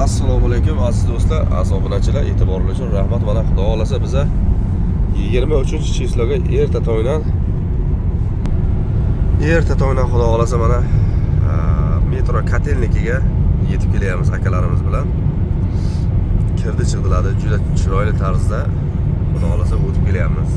Assalomu alaykum aziz do'stlar, aziz obunachilar, e'tiboringiz uchun rahmat. Mana Xudo xolasa biza 23-chisloga erta tongdan Xudo xolasa mana metro Kotelnikiga yetib kelyapmiz akalarimiz bilan. Kirdi chiqdilardi, juda chiroyli tarzda Xudo xolasa o'tib kelyapmiz.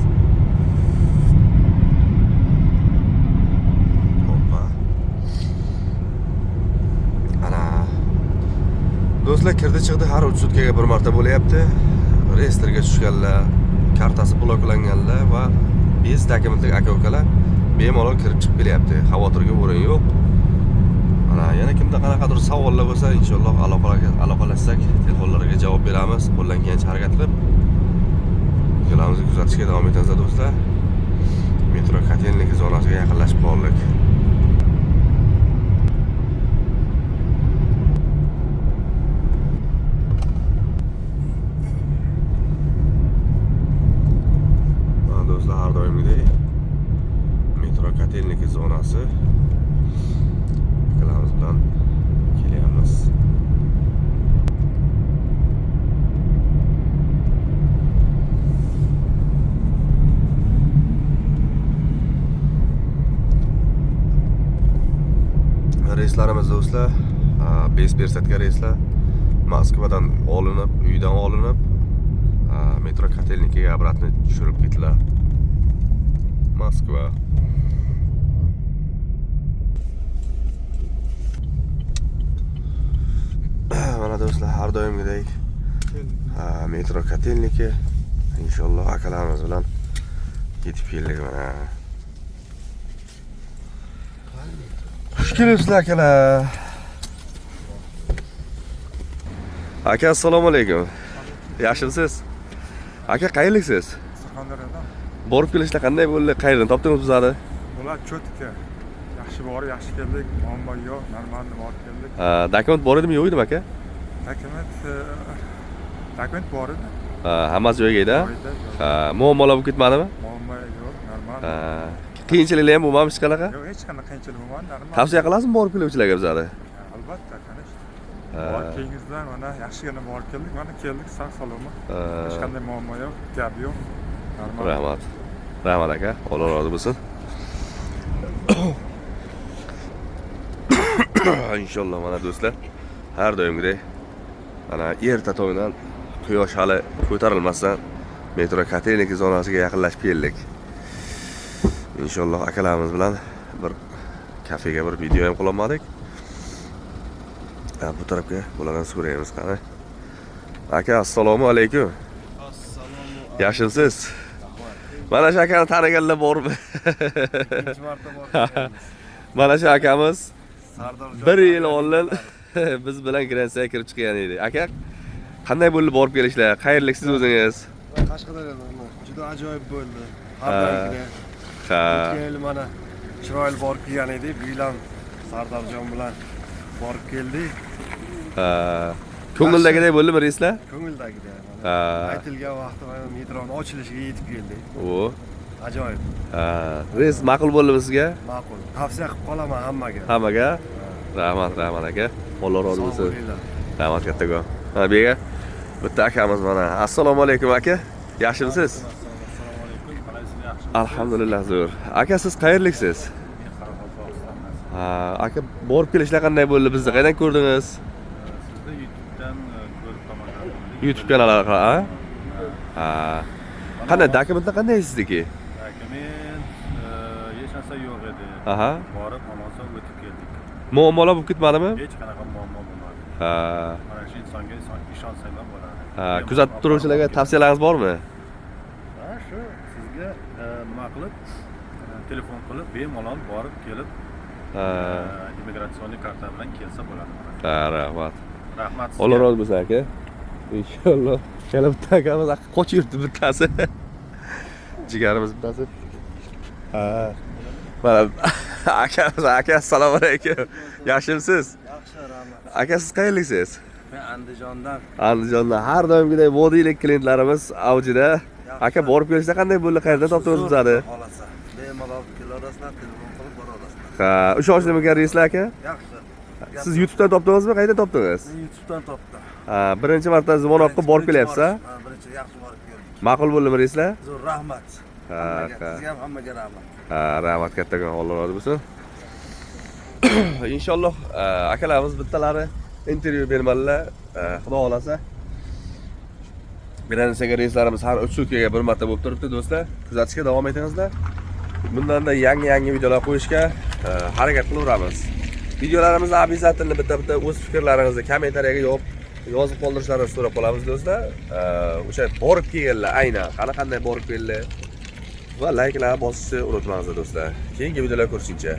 Do'stlar, kirdi chiqdi har 3 sutkaga bir marta bo'layapti. Reyestrga tushganlar, kartasi bloklanganlar va biz dokumentlik aka-ukalar bemalol kirib chiqib kelyapti. Xavotirga o'rin yo'q. Mana yana kimda qanaqadir savollar bo'lsa, inshaalloh aloqalashsak, telefonlariga javob beramiz. Qo'ldan kelgancha harakat qilib yo'limizni kuzatishga davom etamiz do'stlar. Metro Kotelniki zonasiga yaqinlashib qoldik. Har doimgidek metro Kotelniki zonasi akalarimiz bilan kelyapmiz. Reyslarimiz do'stlar, 5:50 reyslar Moskvadan olinib, uydan olinib, metro Kotelnikiga обратно tushirib ketdilar. Moskva. Mana do'stlar, har doimgidek metro Kotelniki inshaalloh akalarimiz bilan yetib keldik mana. Xush kelibsizlar akalar. Aka, assalomu alaykum. Yaxshimisiz? Aka, qayerliksiz? Surxondaryodan. Borib kelishlar qanday bo'ldi? Qayerdan topdingiz bizlarni? Bular cho'tka. Yaxshi bor, yaxshi keldik. Muammo yo'q, normalni borib keldik. Dokument bor edimi, yo'q edimi aka? Dokument bor edi. Hammasi joyiga edi. Muammolar bo'lib ketmadimi? Muammo yo'q, normal. Qiyinchiliklar ham bo'lmamiş qanaqa? Yo'q, hech qanday qiyinchilik bo'lmadi, normal. Tavsiya qilasizmi borib keluvchilarga bizlarni? Albatta, tanish. Kengizlar mana yaxshigina borib keldik. Mana keldik, sog' salomat. Hech qanday muammo yo'q, gap yo'q. Normal. Rahmat. Rahmat aka, Alloh rozi bo'lsin. Inshaalloh mana do'stlar, har doimgidek mana erta tongdan quyosh hali ko'tarilmasdan metro Kotelniki zonasiga yaqinlashib keldik. Inshaalloh akalarimiz bilan bir kafega bir video ham qilolmadik. Bu tarafga bo'lgan so'raymiz qani. Aka, assalomu alaykum. Assalomu. Yaxshimisiz? Mana shu akani taniganlar bormi? Ikkinchi marta borib Mana shu akamiz Sardorjon 1 yil oldin biz bilan Grensiyaga kirib chiqqan edi. Aka, qanday bo'ldi borib kelishlar? Qayerliksiz o'zingiz? Qashqadaryodan. Juda ajoyib bo'ldi. Har doimgidek. Ha. O'tgan yil mana chiroyli borib kelgan edik. Bu yil ham Sardorjon bilan borib keldik. Ha. Ko'ngildagidek bo'ldimi reyslar? Ko'ngildagidek. Ha. Aytilgan vaqtda mana metroning ochilishiga yetib keldik. O. Ajoyib. Ha. Reys ma'qul bo'ldimi sizga? Ma'qul. Tavsiya qilib qolaman hammaga. Hammaga? Rahmat aka. Alloh rozi bo'lsin. Sog'liklar. Rahmat kattagon. Mana bu yerga bitta akamiz mana. Assalomu alaykum aka. Yaxshimisiz? Assalomu alaykum. Qalaysiz, yaxshi? Alhamdulillah zo'r. Aka, siz qayerliksiz? Men Qoraqalpog'istondan. Ha, aka, borib kelishlar qanday bo'ldi? Bizni qayerdan ko'rdingiz? Sizni YouTube'dan ko'rib qolmadim. YouTube kanali orqali, ha? Ha. Qanday dokumentlar qanday sizniki? Dokument hech narsa yo'q edi. Aha. Borib omonson o'tib keldik. Muammolar bo'lib ketmadimi? Hech qanaqa muammo bo'lmadi. Ha. Mana shu insonga ishonsanglar bo'ladi. Ha, kuzatib turuvchilarga tavsiyalaringiz bormi? Ha, shu sizga nima qilib telefon qilib bemalol borib kelib immigratsioniy karta bilan kelsa bo'ladi. Ha, rahmat. Rahmat. Alloh rozi bo'lsin aka. Inshaalloh. Yana bitta akamiz qochib yuribdi bittasi. Jigarimiz bittasi. Ha. Mana aka, assalomu alaykum. Yaxshimisiz? Yaxshi, rahmat. Aka, siz qayerliksiz? Men Andijondan. Andijondan har doimgidek vodiylik klientlarimiz avjida. Aka, borib kelishda qanday bo'ldi? Qayerdan topdingiz bizlarni? Xolasa. Bemalol kelarasizlar, telefon qilib boraverasizlar. Ha, o'sha ochilmagan reyslar aka? Yaxshi. Siz YouTube'dan topdingizmi? Qayerdan topdingiz? Men YouTube'dan topdim. Birinchi marta Zvonokka borib kelyapsiz, ha? Birinchi yaxshi borib keldik. Ma'qul bo'ldimi reyslar? Zo'r rahmat. Ha, Sizga ham hammaga rahmat. rahmat kattakon, Alloh rozi bo'lsin. Inshaalloh akalarimiz bittalari intervyu bermadilar. Xudo xolasa. Granitsaga reyslarimiz har 3 sutkaga bir marta bo'lib turibdi, do'stlar. Kuzatishga davom etingizlar. Bundanda yangi videolar qo'yishga harakat qilaveramiz. Videolarimizni обязательно bitta o'z fikrlaringizni kommentariyaga yozib qoldirishlaringizni so'rab qolamiz, do'stlar. O'sha borib kelganlar, aynan qanday borib keldilar va layklar bosishni unutmanglar, do'stlar. Keyingi videolar ko'rishguncha